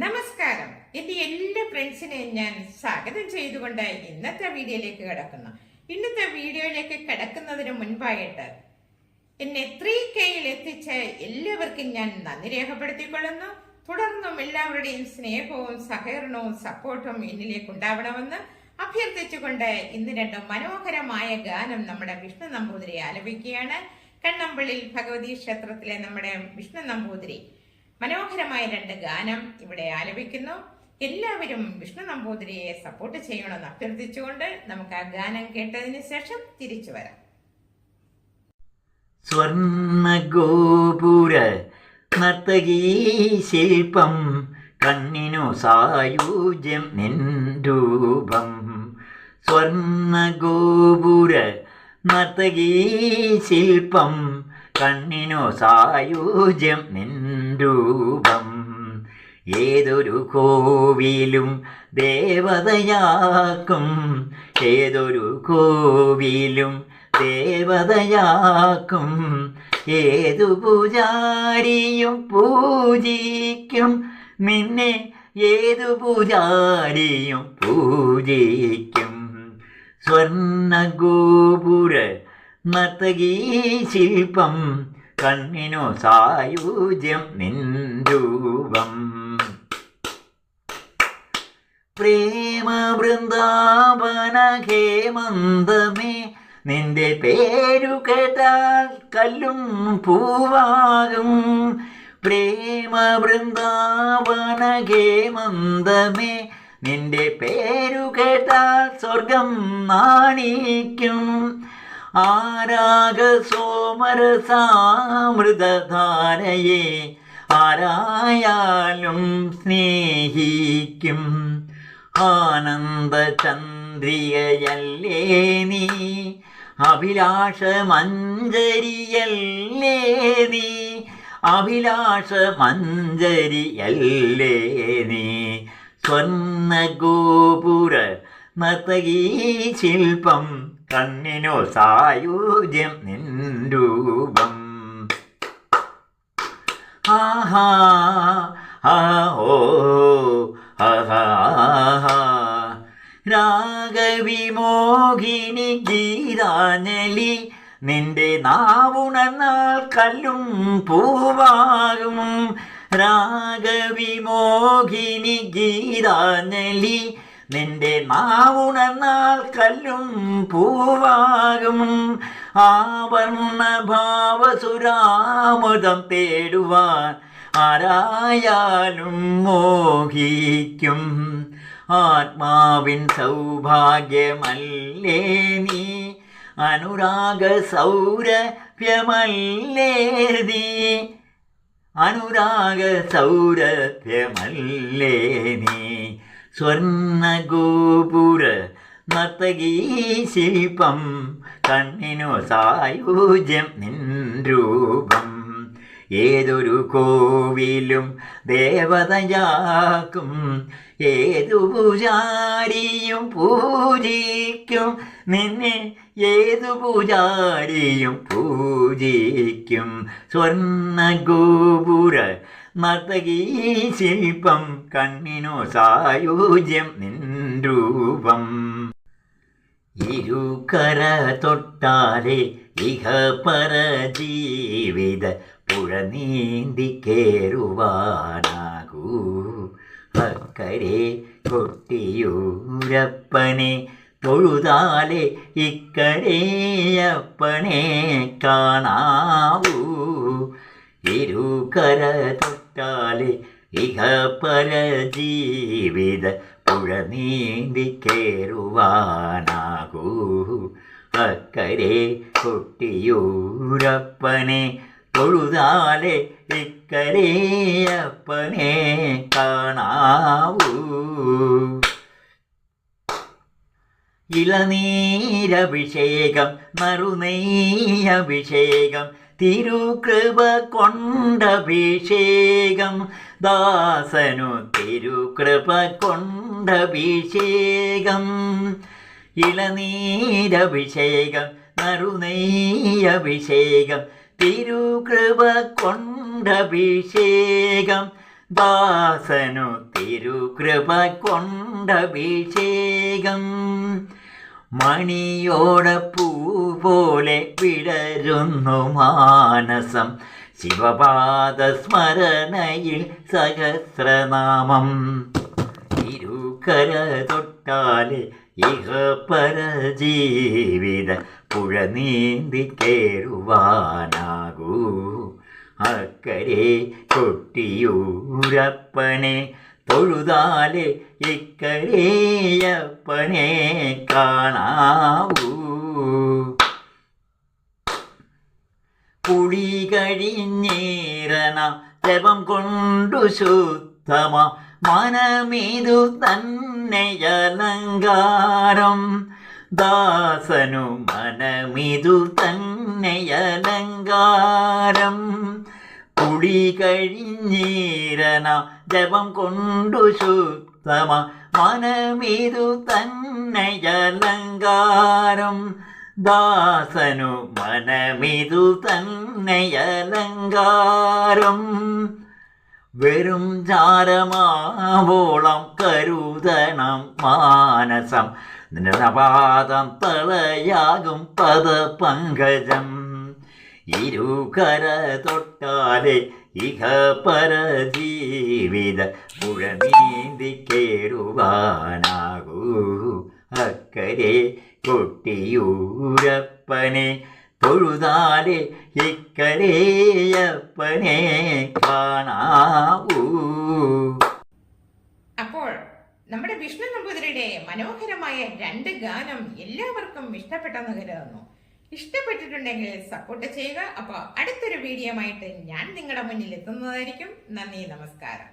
നമസ്കാരം. എൻ്റെ എല്ലാ ഫ്രണ്ട്സിനെയും ഞാൻ സ്വാഗതം ചെയ്തുകൊണ്ട് ഇന്നത്തെ വീഡിയോയിലേക്ക് കിടക്കുന്നു. ഇന്നത്തെ വീഡിയോയിലേക്ക് കിടക്കുന്നതിന് മുൻപായിട്ട് എന്നെ 3Kയിൽ എത്തിച്ച എല്ലാവർക്കും ഞാൻ നന്ദി രേഖപ്പെടുത്തിക്കൊള്ളുന്നു. തുടർന്നും എല്ലാവരുടെയും സ്നേഹവും സഹകരണവും സപ്പോർട്ടും എന്നിലേക്ക് ഉണ്ടാവണമെന്ന് അഭ്യർത്ഥിച്ചുകൊണ്ട് ഇന്ന് രണ്ട് മനോഹരമായ ഗാനം നമ്മുടെ വിഷ്ണു നമ്പൂതിരി ആലപിക്കുകയാണ്. കണ്ണമ്പള്ളിൽ ഭഗവതി ക്ഷേത്രത്തിലെ നമ്മുടെ വിഷ്ണു നമ്പൂതിരി മനോഹരമായ രണ്ട് ഗാനം ഇവിടെ ആലപിക്കുന്നു. എല്ലാവരും വിഷ്ണു നമ്പൂതിരിയെ സപ്പോർട്ട് ചെയ്യണമെന്ന് അഭ്യർത്ഥിച്ചുകൊണ്ട് നമുക്ക് ആ ഗാനം കേട്ടതിന് ശേഷം തിരിച്ചു വരാം. സ്വർണ്ണഗോപുര നർത്തകീ ശില്പം കണ്ണിനു സായുജ്യം നിൻ രൂപം. സ്വർണ്ണഗോപുര നർത്തകീ ശില്പം കണ്ണിനു സായുജ്യം നിൻ രൂപം. ഏതൊരു കോവിലും ദേവതയാക്കും, ഏതൊരു കോവിലും ദേവതയാക്കും. ഏതു പൂജാരിയും പൂജിക്കും നിന്നെ, ഏതു പൂജാരിയും പൂജിക്കും. സ്വർണ്ണഗോപുര നർത്തകീ ശില്പം കണ്ണിനു സായുജ്യം നിൻ രൂപം. പ്രേമ വൃന്ദാവന ഹേമന്തമേ നിന്റെ പേരു കേട്ടാൽ കല്ലും പൂവാകും. പ്രേമ വൃന്ദാവന ഹേമന്തമേ നിന്റെ പേരു കേട്ടാൽ സ്വർഗം നാണിക്കും. ആരാഗ സോമരസാമൃതധാരയെ ആരായാലും സ്നേഹിക്കും. ആനന്ദചന്ദ്രികയല്ലേ നീ, അഭിലാഷമഞ്ജരിയല്ലേ നീ, അഭിലാഷമഞ്ജരിയല്ലേ നീ. സ്വർണ്ണഗോപുര നർത്തകീ ശില്പം കണ്ണിനു സായുജ്യം നിൻ രൂപം. ആഹാ ഓ രാഗവിമോഹിനി ഗീതാഞ്ജലി നിന്റെ നാവുണർന്നാൽ കല്ലും പൂവാകും. രാഗവിമോഹിനി ഗീതാഞ്ജലി നിന്റെ നാവുണർന്നാൽ കല്ലും പൂവാകും. ആവർണ ഭാവസുരാമൃതം തേടുവാൻ ആരായാലും മോഹിക്കും. ആത്മാവിൻ സൗഭാഗ്യമല്ലേ നീ, അനുരാഗ സൗരഭ്യമല്ലേ നീ, അനുരാഗ സൗരഭ്യമല്ലേ നീ. സ്വർണ്ണഗോപുര നർത്തകീ ശില്പം കണ്ണിനു സായുജ്യം നിൻ രൂപം. ഏതൊരു കോവിലും ദേവതയാക്കും, ഏതു പൂജാരിയും പൂജിക്കും നിന്നെ, ഏതു പൂജാരിയും പൂജിക്കും. സ്വർണ്ണഗോപുര നർത്തകീ ശില്പം കണ്ണിനു സായുജ്യം നിൻ രൂപം. ഇരുകര തൊട്ടാലേ ഇഹ പര ജീവിത പുഴ നീന്തി കേറുവാനാകൂ. അക്കരെ കൊട്ടിയൂരപ്പനെ തൊഴുതാലേ ഇക്കരെയപ്പനെ കാണാവൂ. ഇരുകര തൊട്ടാലേ ഇഹ പര ജീവിത പുഴ നീന്തി കേറുവാനാകൂ. അക്കരെ കൊട്ടിയൂരപ്പനെ തൊഴുതാലേ ഇക്കരെയപ്പനെ കാണാവൂ. ഇളനീരഭിഷേകം നറുനെയ്യഭിഷേകം തിരുകൃപ കൊണ്ടഭിഷേകം. ദാസനു തിരുകൃപ കൊണ്ടഭിഷേകം. ഇളനീരഭിഷേകം നറുനെയ്യഭിഷേകം തിരുകൃപ കൊണ്ടഭിഷേകം. ദാസനു തിരുകൃപ കൊണ്ടഭിഷേകം മണിയോടപ്പൂ പോലെ വിടരുന്നു മാനസം ശിവപാദ സ്മരണയിൽ സഹസ്രനാമം തിരുക്കര തൊട്ടാലെ ഇഹ പരജീവിത പുഴ നീന്തി കേറുവാനാകൂ അക്കരെ കൊട്ടിയൂരപ്പനെ തൊഴുതാലെ ഇക്കരേയപ്പനെ കാണാവൂ കുളി കഴിഞ്ഞേറണ ജപം കൊണ്ടു ശുദ്ധമ മനമിതു തന്നെയലങ്കാരം ദാസനു മനമിതു തന്നെയലങ്കാരം കുളി കഴിഞ്ഞീരന ജപം കൊണ്ടു ശുദ്ധമ മനമിതു തന്നെയലങ്കാരം ദാസനു മനമിതു തന്നെയലങ്കാരം വെറും ചാരമാവോളം കരുതണം മാനസം നൃപാദം തളയാകും പദപങ്കജം ഇരുകര തൊട്ടാലെ ഇഹ പരജീവിത പുഴ നീന്തി കേറുവാനാകൂ അക്കരെ കൊട്ടിയൂരപ്പനെ തൊഴുതാലെ ഇക്കരേയപ്പനെ കാണാവൂ. അപ്പോൾ നമ്മുടെ വിഷ്ണു നമ്പൂതിരിയുടെ മനോഹരമായ 2 ഗാനം എല്ലാവർക്കും ഇഷ്ടപ്പെട്ടെന്ന് കരുതുന്നു. ഇഷ്ടപ്പെട്ടിട്ടുണ്ടെങ്കിൽ സപ്പോർട്ട് ചെയ്യുക. അപ്പോൾ അടുത്തൊരു വീഡിയോ ആയിട്ട് ഞാൻ നിങ്ങളുടെ മുന്നിൽ എത്തുന്നതായിരിക്കും. നന്ദി, നമസ്കാരം.